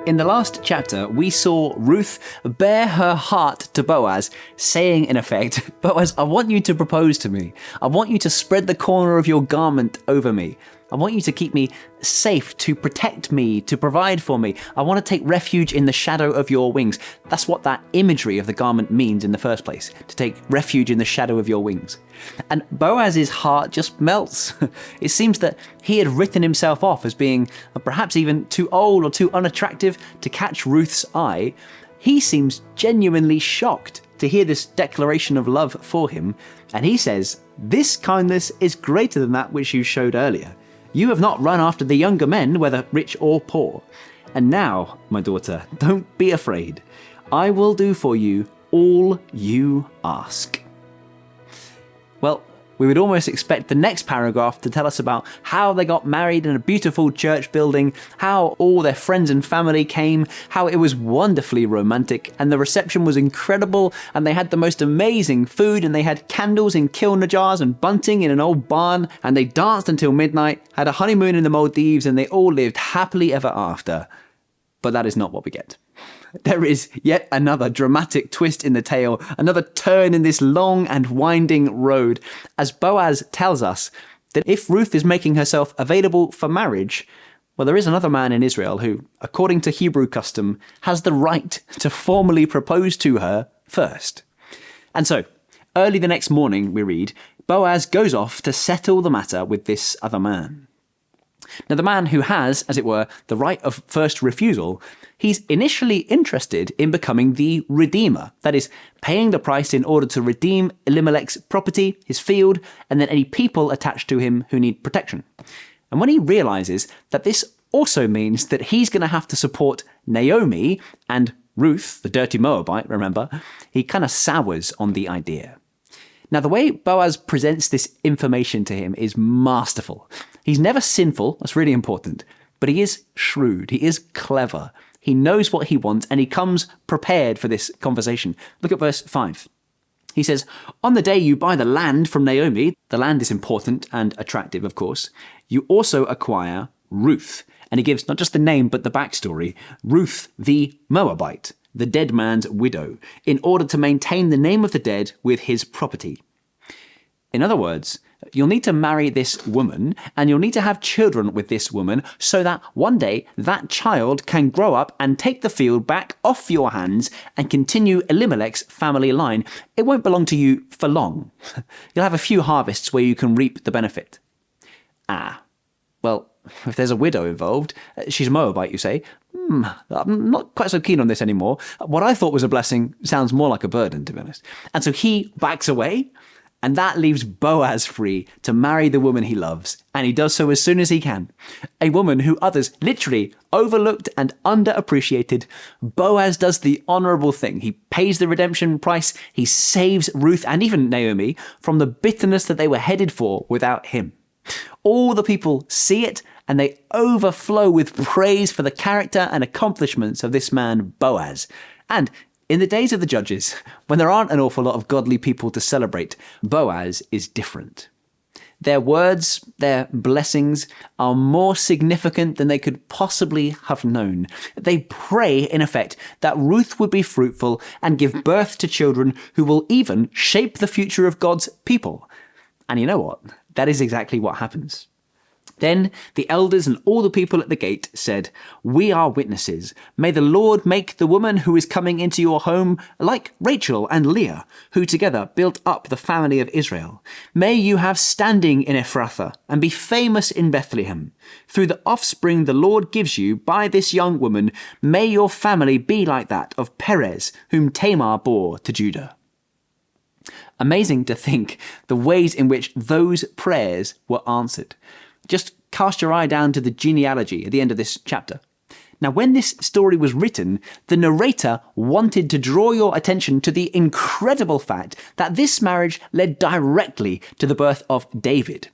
In the last chapter, we saw Ruth bare her heart to Boaz, saying in effect, Boaz, I want you to propose to me. I want you to spread the corner of your garment over me. I want you to keep me safe, to protect me, to provide for me. I want to take refuge in the shadow of your wings. That's what that imagery of the garment means in the first place, to take refuge in the shadow of your wings. And Boaz's heart just melts. It seems that he had written himself off as being perhaps even too old or too unattractive to catch Ruth's eye. He seems genuinely shocked to hear this declaration of love for him, and he says, "This kindness is greater than that which you showed earlier. You have not run after the younger men, whether rich or poor. And now, my daughter, don't be afraid. I will do for you all you ask." Well, we would almost expect the next paragraph to tell us about how they got married in a beautiful church building, how all their friends and family came, how it was wonderfully romantic, and the reception was incredible, and they had the most amazing food, and they had candles in kilner jars and bunting in an old barn, and they danced until midnight, had a honeymoon in the Maldives, and they all lived happily ever after. But that is not what we get. There is yet another dramatic twist in the tale, another turn in this long and winding road, as Boaz tells us that if Ruth is making herself available for marriage, well, there is another man in Israel who, according to Hebrew custom, has the right to formally propose to her first. And so, early the next morning, we read, Boaz goes off to settle the matter with this other man. Now, the man who has, as it were, the right of first refusal, he's initially interested in becoming the redeemer, that is, paying the price in order to redeem Elimelech's property, his field, and then any people attached to him who need protection. And when he realizes that this also means that he's going to have to support Naomi and Ruth, the dirty Moabite, remember, he kind of sours on the idea. Now, the way Boaz presents this information to him is masterful. He's never sinful, that's really important, but he is shrewd, he is clever, he knows what he wants, and he comes prepared for this conversation. Look at verse 5. He says, "On the day you buy the land from Naomi," the land is important and attractive, of course, "you also acquire Ruth." And he gives not just the name, but the backstory, Ruth the Moabite, the dead man's widow, in order to maintain the name of the dead with his property. In other words, you'll need to marry this woman, and you'll need to have children with this woman, so that one day that child can grow up and take the field back off your hands and continue Elimelech's family line. It won't belong to you for long. You'll have a few harvests where you can reap the benefit. Well, if there's a widow involved, she's a Moabite, you say. I'm not quite so keen on this anymore. What I thought was a blessing sounds more like a burden, to be honest. And so he backs away, and that leaves Boaz free to marry the woman he loves, and he does so as soon as he can. A woman who others literally overlooked and underappreciated. Boaz does the honourable thing. He pays the redemption price. He saves Ruth and even Naomi from the bitterness that they were headed for without him. All the people see it, and they overflow with praise for the character and accomplishments of this man, Boaz. And in the days of the judges, when there aren't an awful lot of godly people to celebrate, Boaz is different. Their words, their blessings, are more significant than they could possibly have known. They pray, in effect, that Ruth would be fruitful and give birth to children who will even shape the future of God's people. And you know what? That is exactly what happens. Then the elders and all the people at the gate said, "We are witnesses. May the Lord make the woman who is coming into your home like Rachel and Leah, who together built up the family of Israel. May you have standing in Ephrathah and be famous in Bethlehem. Through the offspring the Lord gives you by this young woman, may your family be like that of Perez, whom Tamar bore to Judah." Amazing to think the ways in which those prayers were answered. Just cast your eye down to the genealogy at the end of this chapter. Now, when this story was written, the narrator wanted to draw your attention to the incredible fact that this marriage led directly to the birth of David.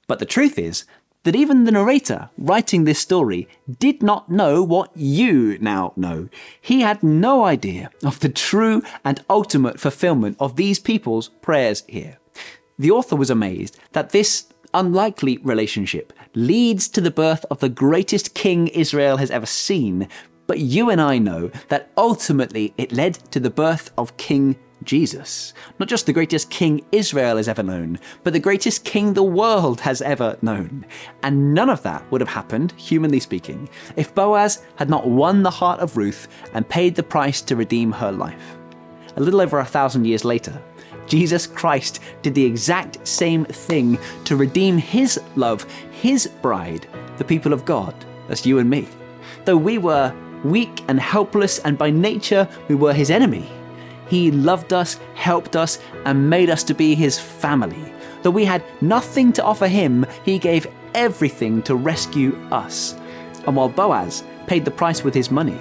But the truth is that even the narrator writing this story did not know what you now know. He had no idea of the true and ultimate fulfillment of these people's prayers here. The author was amazed that this unlikely relationship leads to the birth of the greatest king Israel has ever seen, But you and I know that ultimately it led to the birth of King Jesus. Not just the greatest king Israel has ever known, but the greatest king the world has ever known. And none of that would have happened, humanly speaking, if Boaz had not won the heart of Ruth and paid the price to redeem her life. A little over 1,000 years later, Jesus Christ did the exact same thing to redeem his love, his bride, the people of God. That's you and me. Though we were weak and helpless, and by nature we were his enemy, he loved us, helped us, and made us to be his family. Though we had nothing to offer him, he gave everything to rescue us. And while Boaz paid the price with his money,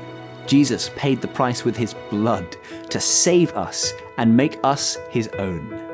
Jesus paid the price with his blood to save us and make us his own.